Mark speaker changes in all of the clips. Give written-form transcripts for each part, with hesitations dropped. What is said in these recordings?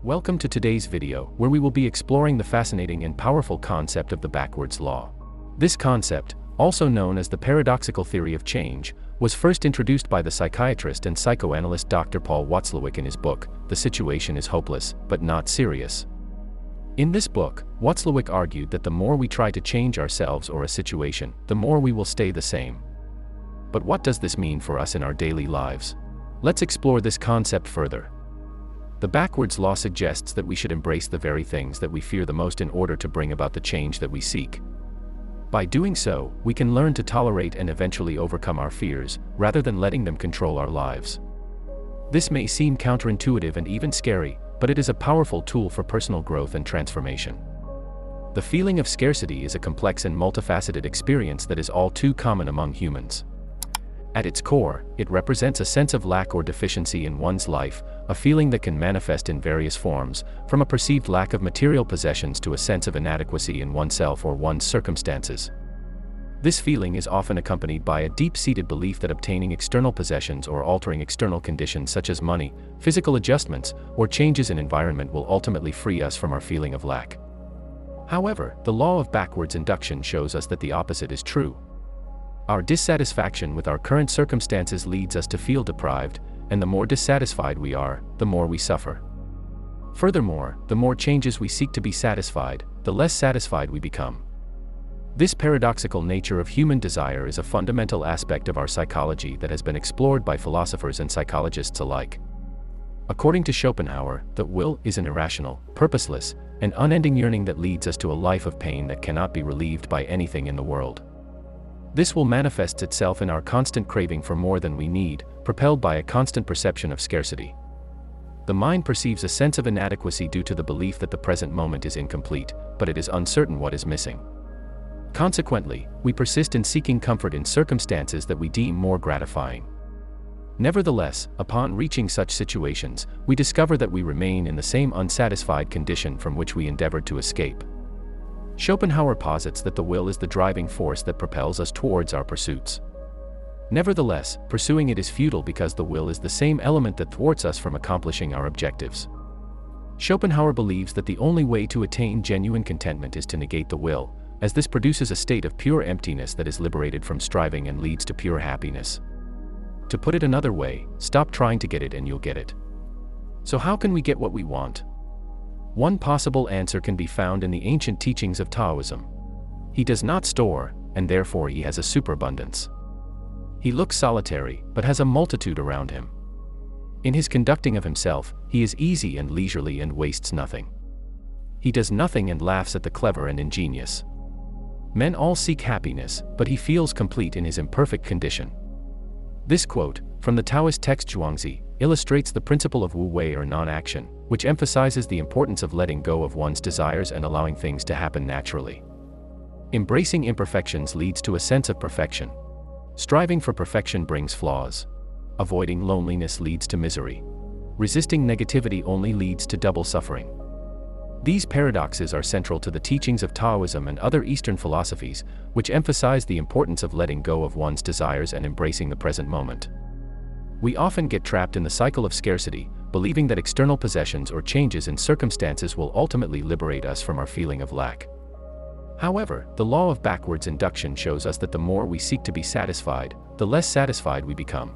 Speaker 1: Welcome to today's video, where we will be exploring the fascinating and powerful concept of the backwards law. This concept, also known as the paradoxical theory of change, was first introduced by the psychiatrist and psychoanalyst Dr. Paul Watzlawick in his book, The Situation is Hopeless, but Not Serious. In this book, Watzlawick argued that the more we try to change ourselves or a situation, the more we will stay the same. But what does this mean for us in our daily lives? Let's explore this concept further. The backwards law suggests that we should embrace the very things that we fear the most in order to bring about the change that we seek. By doing so, we can learn to tolerate and eventually overcome our fears, rather than letting them control our lives. This may seem counterintuitive and even scary, but it is a powerful tool for personal growth and transformation. The feeling of scarcity is a complex and multifaceted experience that is all too common among humans. At its core, it represents a sense of lack or deficiency in one's life, a feeling that can manifest in various forms, from a perceived lack of material possessions to a sense of inadequacy in oneself or one's circumstances. This feeling is often accompanied by a deep-seated belief that obtaining external possessions or altering external conditions such as money, physical adjustments, or changes in environment will ultimately free us from our feeling of lack. However, the law of backwards induction shows us that the opposite is true. Our dissatisfaction with our current circumstances leads us to feel deprived, and the more dissatisfied we are, the more we suffer. Furthermore, the more changes we seek to be satisfied, the less satisfied we become. This paradoxical nature of human desire is a fundamental aspect of our psychology that has been explored by philosophers and psychologists alike. According to Schopenhauer, the will is an irrational, purposeless, and unending yearning that leads us to a life of pain that cannot be relieved by anything in the world. This will manifest itself in our constant craving for more than we need, propelled by a constant perception of scarcity. The mind perceives a sense of inadequacy due to the belief that the present moment is incomplete, but it is uncertain what is missing. Consequently, we persist in seeking comfort in circumstances that we deem more gratifying. Nevertheless, upon reaching such situations, we discover that we remain in the same unsatisfied condition from which we endeavored to escape. Schopenhauer posits that the will is the driving force that propels us towards our pursuits. Nevertheless, pursuing it is futile because the will is the same element that thwarts us from accomplishing our objectives. Schopenhauer believes that the only way to attain genuine contentment is to negate the will, as this produces a state of pure emptiness that is liberated from striving and leads to pure happiness. To put it another way, stop trying to get it and you'll get it. So how can we get what we want? One possible answer can be found in the ancient teachings of Taoism. He does not store, and therefore he has a superabundance. He looks solitary, but has a multitude around him. In his conducting of himself, he is easy and leisurely and wastes nothing. He does nothing and laughs at the clever and ingenious. Men all seek happiness, but he feels complete in his imperfect condition. This quote, from the Taoist text Zhuangzi, illustrates the principle of Wu Wei or non-action, which emphasizes the importance of letting go of one's desires and allowing things to happen naturally. Embracing imperfections leads to a sense of perfection. Striving for perfection brings flaws. Avoiding loneliness leads to misery. Resisting negativity only leads to double suffering. These paradoxes are central to the teachings of Taoism and other Eastern philosophies, which emphasize the importance of letting go of one's desires and embracing the present moment. We often get trapped in the cycle of scarcity, believing that external possessions or changes in circumstances will ultimately liberate us from our feeling of lack. However, the law of backwards induction shows us that the more we seek to be satisfied, the less satisfied we become.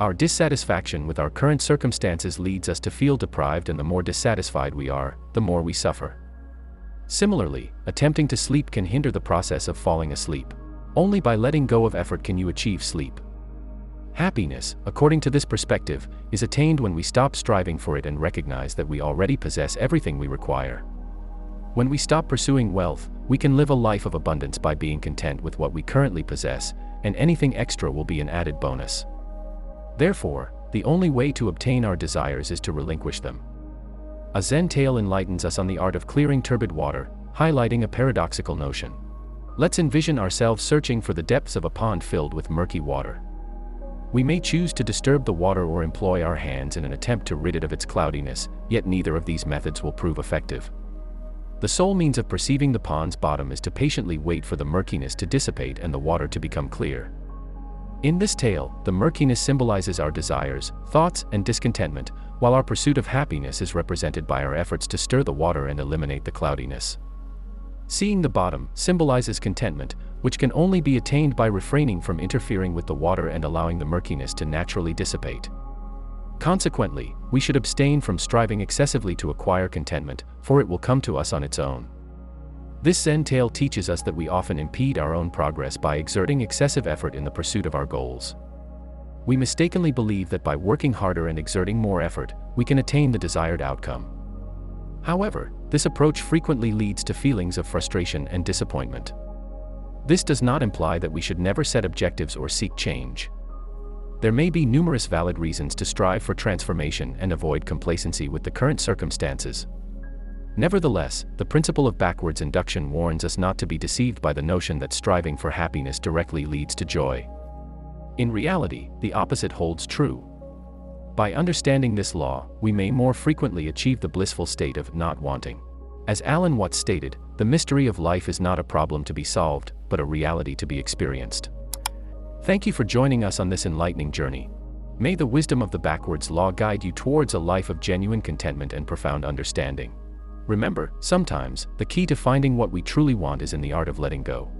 Speaker 1: Our dissatisfaction with our current circumstances leads us to feel deprived, and the more dissatisfied we are, the more we suffer. Similarly, attempting to sleep can hinder the process of falling asleep. Only by letting go of effort can you achieve sleep. Happiness, according to this perspective, is attained when we stop striving for it and recognize that we already possess everything we require. When we stop pursuing wealth, we can live a life of abundance by being content with what we currently possess, and anything extra will be an added bonus. Therefore, the only way to obtain our desires is to relinquish them. A Zen tale enlightens us on the art of clearing turbid water, highlighting a paradoxical notion. Let's envision ourselves searching for the depths of a pond filled with murky water. We may choose to disturb the water or employ our hands in an attempt to rid it of its cloudiness, yet neither of these methods will prove effective. The sole means of perceiving the pond's bottom is to patiently wait for the murkiness to dissipate and the water to become clear. In this tale, the murkiness symbolizes our desires, thoughts, and discontentment, while our pursuit of happiness is represented by our efforts to stir the water and eliminate the cloudiness. Seeing the bottom symbolizes contentment, which can only be attained by refraining from interfering with the water and allowing the murkiness to naturally dissipate. Consequently, we should abstain from striving excessively to acquire contentment, for it will come to us on its own. This Zen tale teaches us that we often impede our own progress by exerting excessive effort in the pursuit of our goals. We mistakenly believe that by working harder and exerting more effort, we can attain the desired outcome. However, this approach frequently leads to feelings of frustration and disappointment. This does not imply that we should never set objectives or seek change. There may be numerous valid reasons to strive for transformation and avoid complacency with the current circumstances. Nevertheless, the principle of backwards induction warns us not to be deceived by the notion that striving for happiness directly leads to joy. In reality, the opposite holds true. By understanding this law, we may more frequently achieve the blissful state of not wanting. As Alan Watts stated, the mystery of life is not a problem to be solved, but a reality to be experienced. Thank you for joining us on this enlightening journey. May the wisdom of the backwards law guide you towards a life of genuine contentment and profound understanding. Remember, sometimes, the key to finding what we truly want is in the art of letting go.